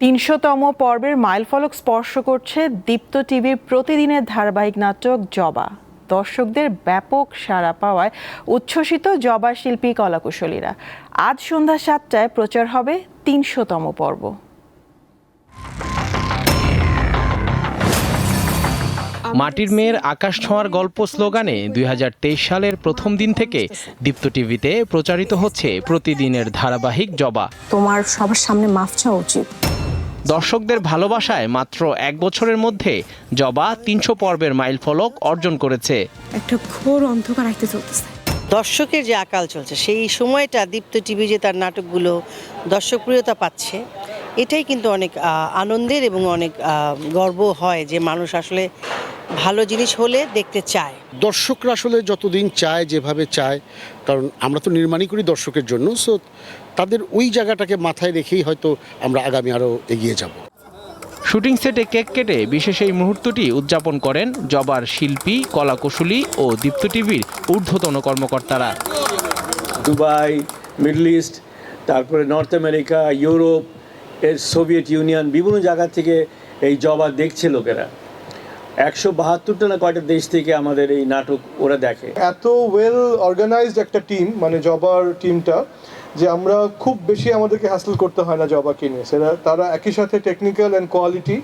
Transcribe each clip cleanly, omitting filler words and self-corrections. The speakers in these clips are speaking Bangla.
৩০০তম পর্বের মাইলফলক স্পর্শ করছে দীপ্ত টিভির প্রতিদিনের ধারাবাহিক নাটক জবা। দর্শকদের ব্যাপক সাড়া পাওয়ায় উচ্ছ্বসিত জবা শিল্পী কলাকুশলীরা। আজ সন্ধ্যা ৭টায় প্রচার হবে ৩০০তম পর্ব। মাটির মেয়ের আকাশ ছোঁয়ার গল্প স্লোগানে ২০২৩ সালের প্রথম দিন থেকে দীপ্ত টিভিতে প্রচারিত হচ্ছে প্রতিদিনের ধারাবাহিক জবা। তোমার সবার সামনে মাফ চাওয়া উচিত। দর্শকদের ভালোবাসায় মাত্র এক বছরের মধ্যে জবা ৩০০ পর্বের মাইলফলক অর্জন করেছে। একটা ঘোর অন্ধকার আইতে চলতেছে। দর্শকের যে আকাল চলছে সেই সময়টা দীপ্ত টিভি যে তার নাটকগুলো দর্শকপ্রিয়তা পাচ্ছে, এটাই কিন্তু অনেক আনন্দের এবং অনেক গর্ব হয় যে মানুষ আসলে ভালো জিনিস হলে দেখতে চায়। দর্শকরা আসলে যতদিন চায়, যেভাবে চায়, কারণ আমরা তো নির্মাণই করি দর্শকের জন্য, সো তাদের ওই জায়গাটাকে মাথায় রেখেই হয়তো আমরা আগামী আরও এগিয়ে যাব। শুটিং সেটে কেক কেটে বিশেষ এই মুহূর্তটি উদযাপন করেন জবার শিল্পী, কলাকুশলী ও দীপ্ত টিভির ঊর্ধ্বতন কর্মকর্তারা। দুবাই, মিডল ইস্ট, তারপরে north America, Europe, Soviet union, বিভিন্ন জায়গা থেকে এই জবা দেখছে লোকেরা। ১৭২টা না কয়টা দেশ থেকে আমাদের এই নাটক ওরা দেখে। এত ওয়েল অর্গানাইজড একটা টিম, মানে জবার টিমটা, যে আমরা খুব বেশি আমাদেরকে হ্যাসেল করতে হয় না জবাকে নিয়ে। তারা একই সাথে টেকনিক্যাল অ্যান্ড কোয়ালিটি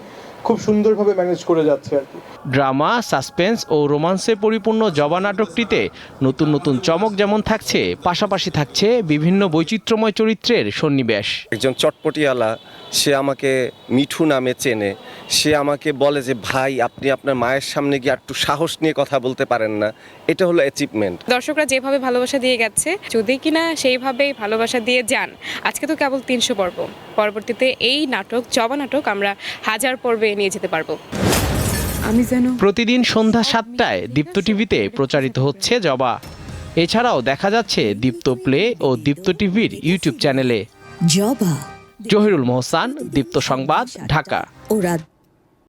খুব সুন্দরভাবে ম্যানেজ করে যাচ্ছে আর কি। ড্রামা, সাসপেন্স ও রোমান্সে পরিপূর্ণ জবা নাটকটিতে নতুন নতুন চমক যেমন থাকছে, পাশাপাশি থাকছে বিভিন্ন বৈচিত্র্যময় চরিত্রের সন্নিবেশ। একজন চটপটিওয়ালা, সে আমাকে মিঠু নামে চেনে। সে আমাকে বলে যে ভাই, আপনি আপনার মায়ের সামনে গিয়ে একটু সাহস নিয়ে কথা বলতে পারেন না। এটা হলো অ্যাচিভমেন্ট। দর্শকরা যেভাবে ভালোবাসা দিয়ে গেছে, যদি কিনা সেইভাবেই ভালোবাসা দিয়ে যান, আজকে তো কেবল ৩০০ পর্ব, পরবর্তীতে এই নাটক জবা নাটক আমরা ১০০০ পর্বে নিয়ে যেতে পারবো। আমি যেন প্রতিদিন সন্ধ্যা ৭টায় দীপ্ত টিভিতে প্রচারিত হচ্ছে জবা। এছাড়াও দেখা যাচ্ছে দীপ্ত প্লে ও দীপ্ত টিভির ইউটিউব চ্যানেলে। জবা। জহিরুল মোহসান, দীপ্ত সংবাদ, ঢাকা। ও রাত